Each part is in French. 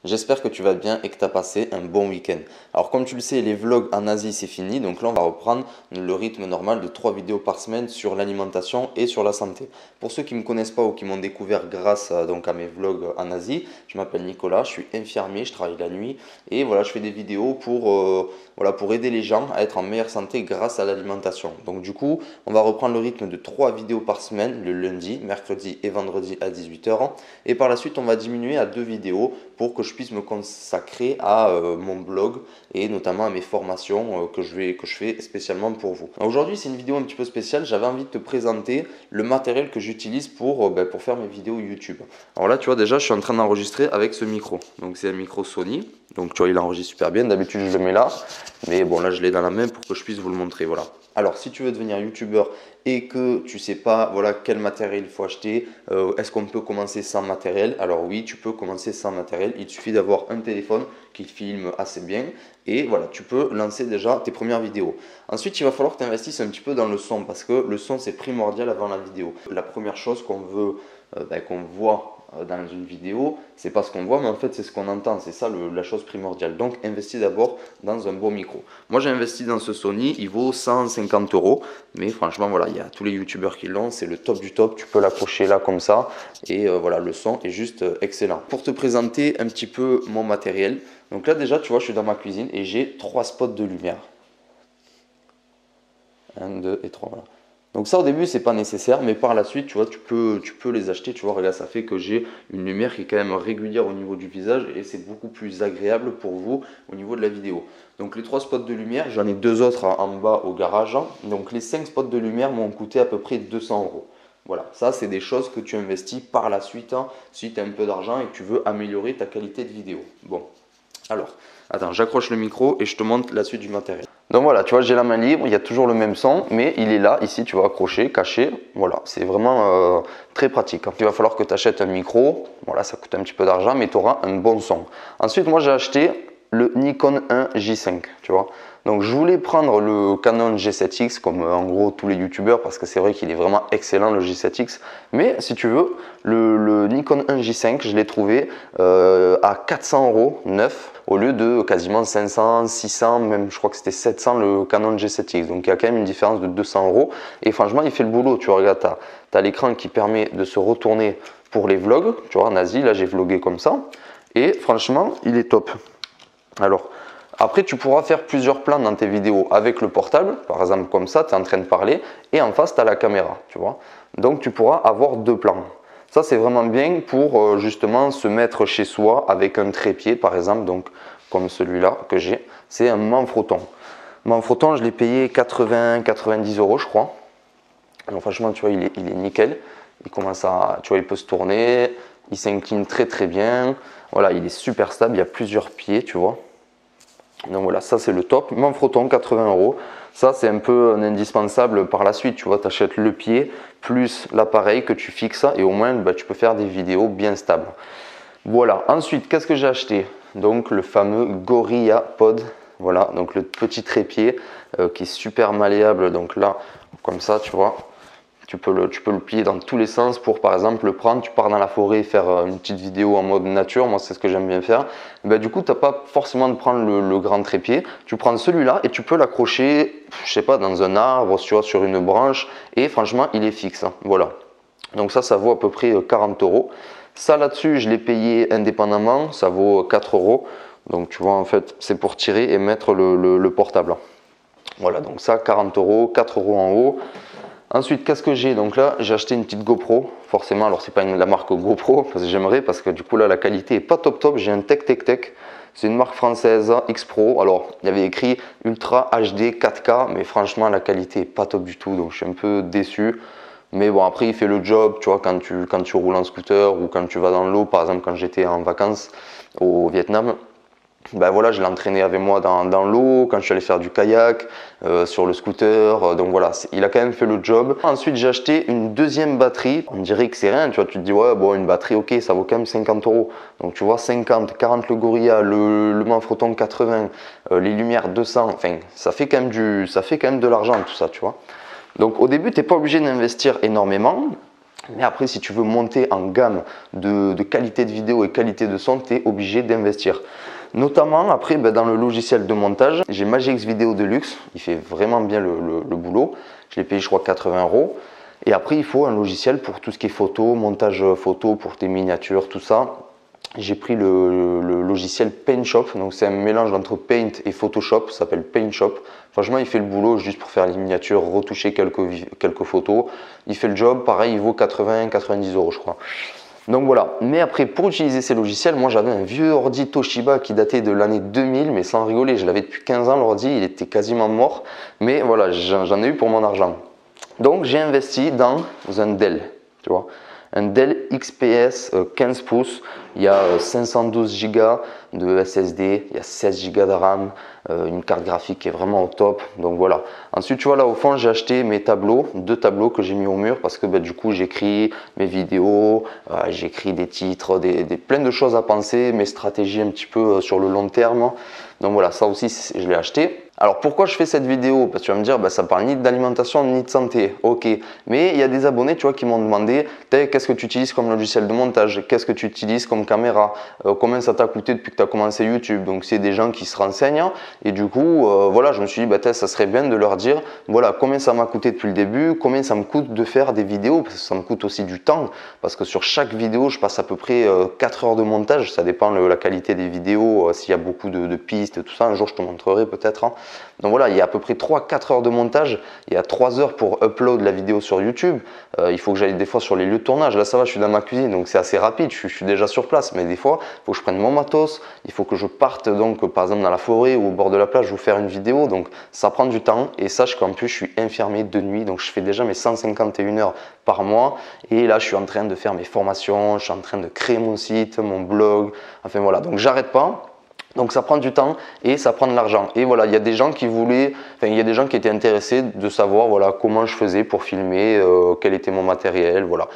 J'espère que tu vas bien et que tu as passé un bon week-end. Alors comme tu le sais, les vlogs en Asie c'est fini, donc là on va reprendre le rythme normal de 3 vidéos par semaine sur l'alimentation et sur la santé. Pour ceux qui ne me connaissent pas ou qui m'ont découvert grâce donc à mes vlogs en Asie, je m'appelle Nicolas, je suis infirmier, je travaille la nuit et voilà, je fais des vidéos pour aider les gens à être en meilleure santé grâce à l'alimentation. Donc du coup, on va reprendre le rythme de 3 vidéos par semaine, le lundi, mercredi et vendredi à 18h. Et par la suite, on va diminuer à 2 vidéos pour que je puisse me consacrer à mon blog et notamment à mes formations que je fais spécialement pour vous. Aujourd'hui, c'est une vidéo un petit peu spéciale. J'avais envie de te présenter le matériel que j'utilise pour faire mes vidéos YouTube. Alors là, tu vois, déjà, je suis en train d'enregistrer avec ce micro. Donc, c'est un micro Sony. Donc, tu vois, il enregistre super bien. D'habitude, je le mets là. Mais bon, là, je l'ai dans la main pour que je puisse vous le montrer. Voilà. Alors, si tu veux devenir youtubeur et que tu ne sais pas voilà, quel matériel il faut acheter, est-ce qu'on peut commencer sans matériel? Alors oui, tu peux commencer sans matériel. Il suffit d'avoir un téléphone qui filme assez bien et voilà, tu peux lancer déjà tes premières vidéos. Ensuite, il va falloir que tu investisses un petit peu dans le son parce que le son, c'est primordial avant la vidéo. La première chose qu'on voit dans une vidéo, c'est pas ce qu'on voit, mais en fait, c'est ce qu'on entend. C'est ça la chose primordiale. Donc, investis d'abord dans un bon micro. Moi, j'ai investi dans ce Sony, il vaut 150 €. Mais franchement, voilà, il y a tous les youtubeurs qui l'ont, c'est le top du top. Tu peux l'accrocher là comme ça. Et voilà, le son est juste excellent. Pour te présenter un petit peu mon matériel, donc là, déjà, tu vois, je suis dans ma cuisine et j'ai 3 spots de lumière. 1, 2 et 3, voilà. Donc ça au début c'est pas nécessaire, mais par la suite tu vois tu peux les acheter, tu vois, regarde, ça fait que j'ai une lumière qui est quand même régulière au niveau du visage et c'est beaucoup plus agréable pour vous au niveau de la vidéo. Donc les 3 spots de lumière, j'en ai 2 autres en bas au garage, donc les 5 spots de lumière m'ont coûté à peu près 200 €. Voilà, ça c'est des choses que tu investis par la suite si tu as un peu d'argent et que tu veux améliorer ta qualité de vidéo. Bon, alors, attends, j'accroche le micro et je te montre la suite du matériel. Donc voilà, tu vois, j'ai la main libre, il y a toujours le même son, mais il est là, ici, tu vois, accroché, caché. Voilà, c'est vraiment très pratique. Il va falloir que tu achètes un micro. Voilà, ça coûte un petit peu d'argent, mais tu auras un bon son. Ensuite, moi, j'ai acheté le Nikon 1 J5, tu vois. Donc, je voulais prendre le Canon G7X, comme en gros tous les youtubeurs, parce que c'est vrai qu'il est vraiment excellent, le G7X. Mais si tu veux, le Nikon 1 J5, je l'ai trouvé à 400 € neuf, au lieu de quasiment 500, 600, même je crois que c'était 700 le Canon G7X. Donc il y a quand même une différence de 200 €. Et franchement, il fait le boulot. Tu vois, regarde, tu as l'écran qui permet de se retourner pour les vlogs. Tu vois, en Asie, là j'ai vlogué comme ça. Et franchement, il est top. Alors, après, tu pourras faire plusieurs plans dans tes vidéos avec le portable. Par exemple, comme ça, tu es en train de parler et en face, tu as la caméra. Tu vois. Donc, tu pourras avoir 2 plans. Ça, c'est vraiment bien pour justement se mettre chez soi avec un trépied, par exemple, donc comme celui-là que j'ai. C'est un Manfrotton. Manfrotton, je l'ai payé 80-90 €, je crois. Donc, franchement, tu vois, il est nickel. Il commence à, tu vois, il peut se tourner. Il s'incline très très bien. Voilà, il est super stable. Il y a plusieurs pieds, tu vois. Donc voilà, ça c'est le top. Manfrotton, 80 €. Ça c'est un peu un indispensable par la suite. Tu vois, tu achètes le pied plus l'appareil que tu fixes et au moins tu peux faire des vidéos bien stables. Voilà, ensuite qu'est-ce que j'ai acheté? Donc le fameux Gorilla Pod. Voilà, donc le petit trépied qui est super malléable. Donc là, comme ça, tu vois. Tu peux le plier dans tous les sens pour, par exemple, le prendre. Tu pars dans la forêt faire une petite vidéo en mode nature. Moi, c'est ce que j'aime bien faire. Du coup, tu n'as pas forcément de prendre le grand trépied. Tu prends celui-là et tu peux l'accrocher, je sais pas, dans un arbre, sur une branche. Et franchement, il est fixe. Voilà. Donc ça vaut à peu près 40 €. Ça, là-dessus, je l'ai payé indépendamment. Ça vaut 4 €. Donc, tu vois, en fait, c'est pour tirer et mettre le portable. Voilà, donc ça, 40 €, 4 € en haut. Ensuite, qu'est-ce que j'ai? Donc là, j'ai acheté une petite GoPro, forcément. Alors, c'est pas la marque GoPro, parce que j'aimerais, parce que du coup, là, la qualité est pas top top. J'ai un Tech Tech Tech. C'est une marque française, X Pro. Alors, il y avait écrit Ultra HD 4K, mais franchement, la qualité est pas top du tout. Donc, je suis un peu déçu. Mais bon, après, il fait le job, tu vois, quand tu roules en scooter ou quand tu vas dans l'eau. Par exemple, quand j'étais en vacances au Vietnam. Voilà, je l'ai entraîné avec moi dans l'eau, quand je suis allé faire du kayak, sur le scooter, donc voilà, il a quand même fait le job. Ensuite, j'ai acheté une deuxième batterie. On dirait que c'est rien, tu vois, tu te dis ouais, bon, une batterie, ok, ça vaut quand même 50 €. Donc tu vois, 50, 40 le Gorilla, le Manfrotton 80, les lumières 200, enfin, ça fait quand même de l'argent tout ça, tu vois. Donc au début, tu n'es pas obligé d'investir énormément. Mais après, si tu veux monter en gamme de qualité de vidéo et qualité de son, tu es obligé d'investir. Notamment, après, dans le logiciel de montage, j'ai Magix Video Deluxe. Il fait vraiment bien le boulot. Je l'ai payé, je crois, 80 €. Et après, il faut un logiciel pour tout ce qui est photo, montage photo, pour tes miniatures, tout ça. J'ai pris le logiciel PaintShop, donc c'est un mélange entre Paint et Photoshop, ça s'appelle PaintShop. Franchement, il fait le boulot juste pour faire les miniatures, retoucher quelques photos. Il fait le job, pareil, il vaut 80-90 € je crois. Donc voilà, mais après pour utiliser ces logiciels, moi j'avais un vieux ordi Toshiba qui datait de l'année 2000, mais sans rigoler, je l'avais depuis 15 ans l'ordi, il était quasiment mort, mais voilà, j'en ai eu pour mon argent. Donc j'ai investi dans un Dell, tu vois. Un Dell XPS 15 pouces, il y a 512 Go de SSD, il y a 16 Go de RAM, une carte graphique qui est vraiment au top. Donc voilà. Ensuite, tu vois là au fond, j'ai acheté mes tableaux, 2 tableaux que j'ai mis au mur parce que du coup, j'écris mes vidéos, j'écris des titres, plein de choses à penser, mes stratégies un petit peu sur le long terme. Donc voilà, ça aussi, je l'ai acheté. Alors pourquoi je fais cette vidéo? Parce que tu vas me dire, ça parle ni d'alimentation ni de santé. Ok, mais il y a des abonnés, tu vois, qui m'ont demandé qu'est-ce que tu utilises comme logiciel de montage, qu'est-ce que tu utilises comme caméra, combien ça t'a coûté depuis que tu as commencé YouTube. Donc c'est des gens qui se renseignent et du coup, voilà, je me suis dit, ça serait bien de leur dire, voilà, combien ça m'a coûté depuis le début, combien ça me coûte de faire des vidéos, parce que ça me coûte aussi du temps, parce que sur chaque vidéo, je passe à peu près 4 heures de montage, ça dépend de la qualité des vidéos, s'il y a beaucoup de pistes, tout ça, un jour je te montrerai peut-être. Hein. Donc voilà, il y a à peu près 3-4 heures de montage, il y a 3 heures pour upload la vidéo sur YouTube, il faut que j'aille des fois sur les lieux de tournage, là ça va, je suis dans ma cuisine, donc c'est assez rapide, je suis déjà sur place, mais des fois, il faut que je prenne mon matos, il faut que je parte donc par exemple dans la forêt ou au bord de la plage, vous faire une vidéo, donc ça prend du temps, et sache qu'en plus je suis infirmier de nuit, donc je fais déjà mes 151 heures par mois, et là je suis en train de faire mes formations, je suis en train de créer mon site, mon blog, enfin voilà, donc j'arrête pas. Donc ça prend du temps et ça prend de l'argent. Et voilà, il y a des gens qui voulaient, il y a des gens qui étaient intéressés de savoir voilà comment je faisais pour filmer, quel était mon matériel, voilà,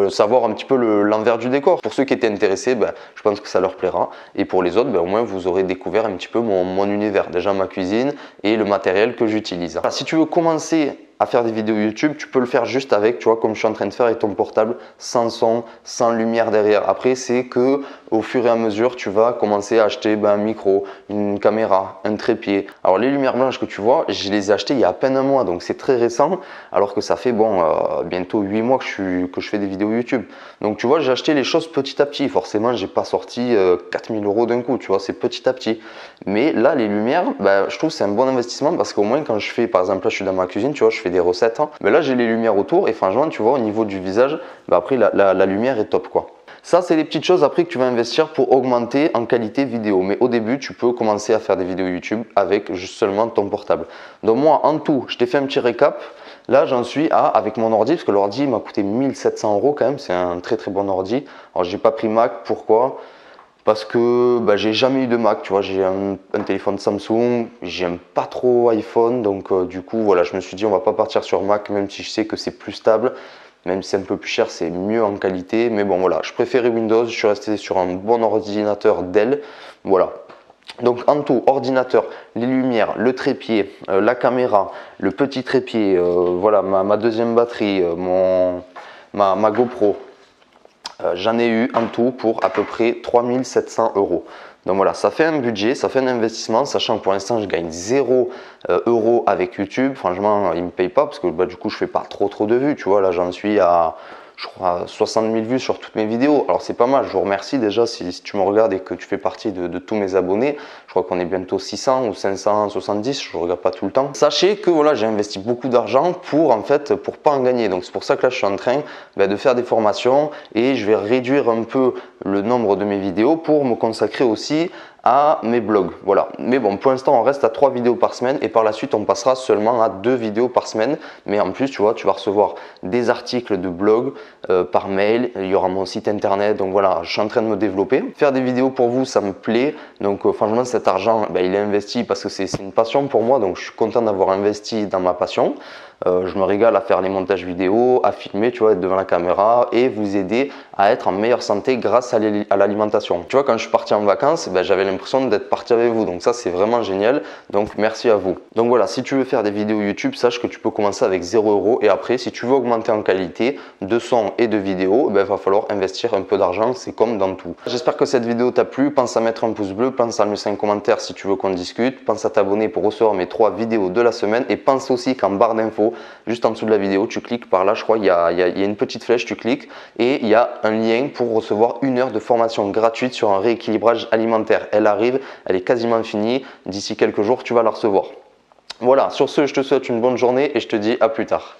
savoir un petit peu l'envers du décor. Pour ceux qui étaient intéressés, je pense que ça leur plaira. Et pour les autres, au moins vous aurez découvert un petit peu mon univers, déjà ma cuisine et le matériel que j'utilise. Alors, si tu veux commencer à faire des vidéos YouTube, tu peux le faire juste avec, tu vois, comme je suis en train de faire avec ton portable, sans son, sans lumière derrière. Après, c'est que au fur et à mesure, tu vas commencer à acheter un micro, une caméra, un trépied. Alors les lumières blanches que tu vois, je les ai achetées il y a à peine un mois, donc c'est très récent, alors que ça fait bientôt 8 mois que je fais des vidéos YouTube. Donc tu vois, j'ai acheté les choses petit à petit. Forcément, j'ai pas sorti 4000 € d'un coup, tu vois, c'est petit à petit. Mais là, les lumières, je trouve que c'est un bon investissement parce qu'au moins quand je fais, par exemple, là je suis dans ma cuisine, tu vois, je fais des recettes, hein, mais là j'ai les lumières autour et franchement, tu vois, au niveau du visage, après la lumière est top quoi. Ça, c'est les petites choses après que tu vas investir pour augmenter en qualité vidéo. Mais au début, tu peux commencer à faire des vidéos YouTube avec juste seulement ton portable. Donc moi, en tout, je t'ai fait un petit récap. Là, j'en suis avec mon ordi, parce que l'ordi m'a coûté 1700 € quand même. C'est un très très bon ordi. Alors, j'ai pas pris Mac. Pourquoi? Parce que j'ai jamais eu de Mac, tu vois, j'ai un téléphone Samsung, j'aime pas trop iPhone, donc du coup voilà, je me suis dit on va pas partir sur Mac, même si je sais que c'est plus stable, même si c'est un peu plus cher, c'est mieux en qualité, mais bon voilà, je préférais Windows, je suis resté sur un bon ordinateur Dell, voilà. Donc en tout, ordinateur, les lumières, le trépied, la caméra, le petit trépied, voilà ma deuxième batterie, ma GoPro. J'en ai eu en tout pour à peu près 3700 €. Donc voilà, ça fait un budget, ça fait un investissement, sachant que pour l'instant je gagne 0 € avec YouTube. Franchement, il ne me paye pas parce que du coup je fais pas trop de vues. Tu vois, là j'en suis à, je crois, 60 000 vues sur toutes mes vidéos. Alors c'est pas mal, je vous remercie déjà si tu me regardes et que tu fais partie de tous mes abonnés. Je crois qu'on est bientôt 600 ou 570, je ne regarde pas tout le temps. Sachez que voilà, j'ai investi beaucoup d'argent pour pas en gagner. Donc c'est pour ça que là je suis en train de faire des formations et je vais réduire un peu le nombre de mes vidéos pour me consacrer aussi à mes blogs. Voilà. Mais bon, pour l'instant, on reste à 3 vidéos par semaine et par la suite, on passera seulement à 2 vidéos par semaine. Mais en plus, tu vois, tu vas recevoir des articles de blog par mail. Il y aura mon site internet. Donc voilà, je suis en train de me développer. Faire des vidéos pour vous, ça me plaît. Donc franchement, cet argent, il est investi parce que c'est une passion pour moi. Donc je suis content d'avoir investi dans ma passion. Je me régale à faire les montages vidéo, à filmer, tu vois, être devant la caméra et vous aider à être en meilleure santé grâce à l'alimentation. Tu vois, quand je suis parti en vacances, ben, j'avais l'impression d'être parti avec vous. Donc ça, c'est vraiment génial. Donc merci à vous. Donc voilà, si tu veux faire des vidéos YouTube, sache que tu peux commencer avec 0 € et après, si tu veux augmenter en qualité de son et de vidéo, ben, il va falloir investir un peu d'argent. C'est comme dans tout. J'espère que cette vidéo t'a plu. Pense à mettre un pouce bleu, pense à me laisser un commentaire si tu veux qu'on discute. Pense à t'abonner pour recevoir mes 3 vidéos de la semaine et pense aussi qu'en barre d'infos, juste en dessous de la vidéo, tu cliques par là, je crois, il y a une petite flèche, tu cliques et il y a un lien pour recevoir 1 heure de formation gratuite sur un rééquilibrage alimentaire. Elle arrive, elle est quasiment finie. D'ici quelques jours, tu vas la recevoir. Voilà, sur ce, je te souhaite une bonne journée et je te dis à plus tard.